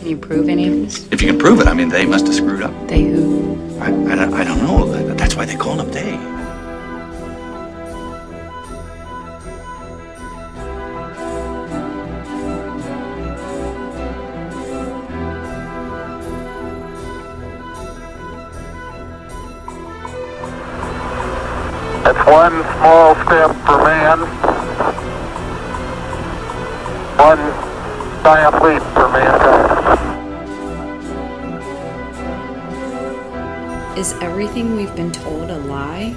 Can you prove any of this? If you can prove it, I mean, they must have screwed up. They who? I don't know. That's why they call them they. It's one small step for man, one giant leap for mankind. Is everything we've been told a lie?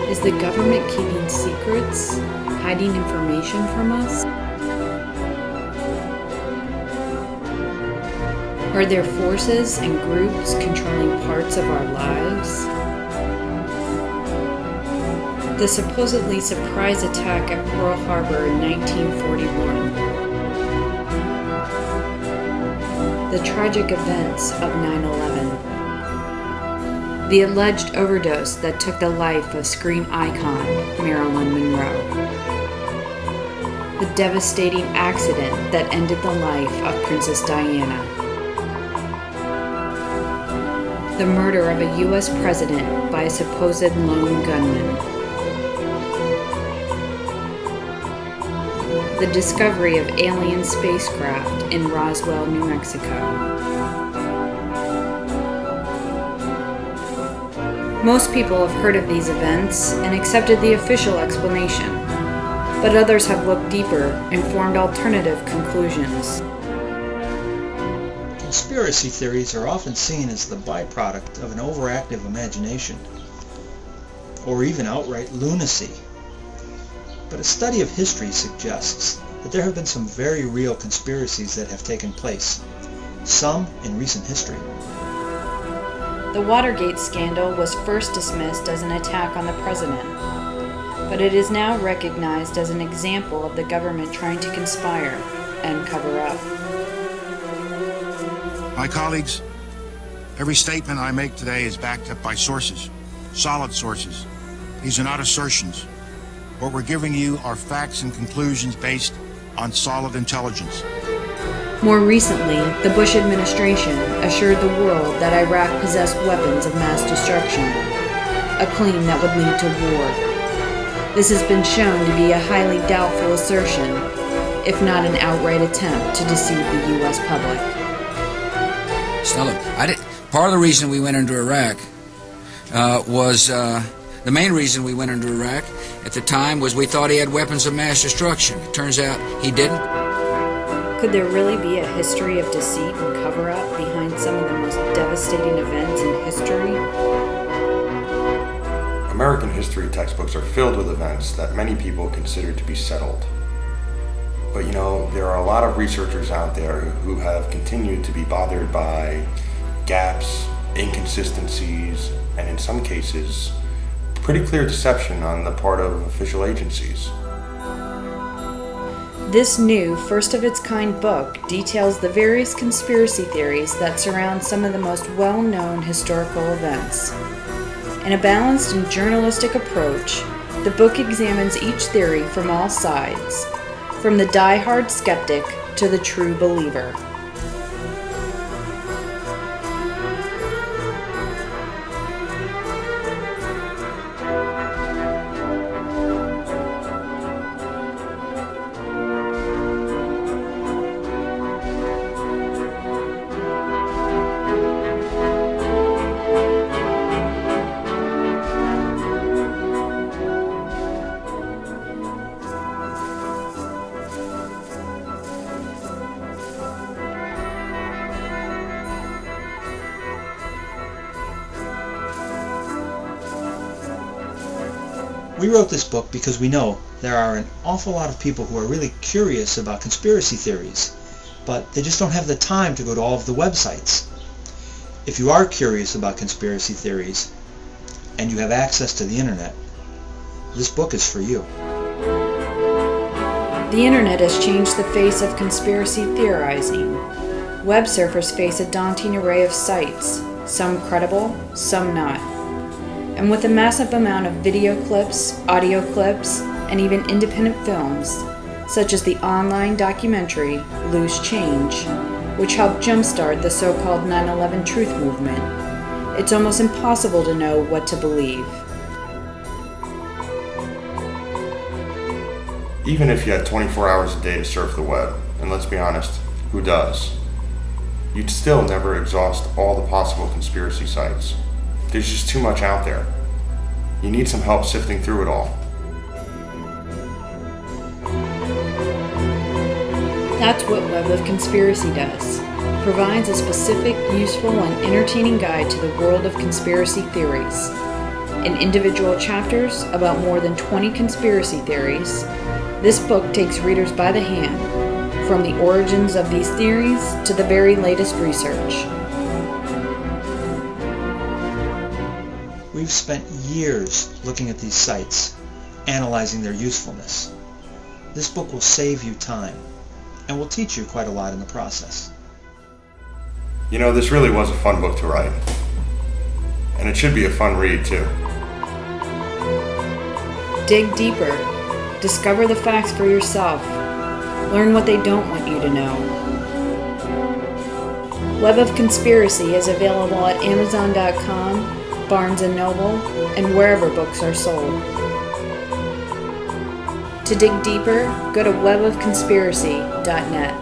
Is the government keeping secrets, hiding information from us? Are there forces and groups controlling parts of our lives? The supposedly surprise attack at Pearl Harbor in 1941. The tragic events of 9/11. The alleged overdose that took the life of screen icon Marilyn Monroe. The devastating accident that ended the life of Princess Diana. The murder of a U.S. president by a supposed lone gunman. The discovery of alien spacecraft in Roswell, New Mexico. Most people have heard of these events and accepted the official explanation, but others have looked deeper and formed alternative conclusions. Conspiracy theories are often seen as the byproduct of an overactive imagination, or even outright lunacy. But a study of history suggests that there have been some very real conspiracies that have taken place, some in recent history. The Watergate scandal was first dismissed as an attack on the president, but it is now recognized as an example of the government trying to conspire and cover up. My colleagues, every statement I make today is backed up by sources, solid sources. These are not assertions. What we're giving you are facts and conclusions based on solid intelligence. More recently, the Bush administration assured the world that Iraq possessed weapons of mass destruction, a claim that would lead to war. This has been shown to be a highly doubtful assertion, if not an outright attempt to deceive the U.S. public. Now look, part of the reason we went into Iraq was the main reason we went into Iraq at the time was we thought he had weapons of mass destruction. It turns out he didn't. Could there really be a history of deceit and cover-up behind some of the most devastating events in history? American history textbooks are filled with events that many people consider to be settled. But there are a lot of researchers out there who have continued to be bothered by gaps, inconsistencies, and in some cases, pretty clear deception on the part of official agencies. This new, first-of-its-kind book details the various conspiracy theories that surround some of the most well-known historical events. In a balanced and journalistic approach, the book examines each theory from all sides, from the die-hard skeptic to the true believer. We wrote this book because we know there are an awful lot of people who are really curious about conspiracy theories, but they just don't have the time to go to all of the websites. If you are curious about conspiracy theories, and you have access to the internet, this book is for you. The internet has changed the face of conspiracy theorizing. Web surfers face a daunting array of sites, some credible, some not. And with a massive amount of video clips, audio clips, and even independent films, such as the online documentary Loose Change, which helped jumpstart the so-called 9/11 truth movement, it's almost impossible to know what to believe. Even if you had 24 hours a day to surf the web, and let's be honest, who does? You'd still never exhaust all the possible conspiracy sites. There's just too much out there. You need some help sifting through it all. That's what Web of Conspiracy does. Provides a specific, useful, and entertaining guide to the world of conspiracy theories. In individual chapters about more than 20 conspiracy theories, this book takes readers by the hand, from the origins of these theories to the very latest research. We've spent years looking at these sites, analyzing their usefulness. This book will save you time, and will teach you quite a lot in the process. You know, this really was a fun book to write. And it should be a fun read, too. Dig deeper. Discover the facts for yourself. Learn what they don't want you to know. Web of Conspiracy is available at Amazon.com, Barnes & Noble, and wherever books are sold. To dig deeper, go to webofconspiracy.net.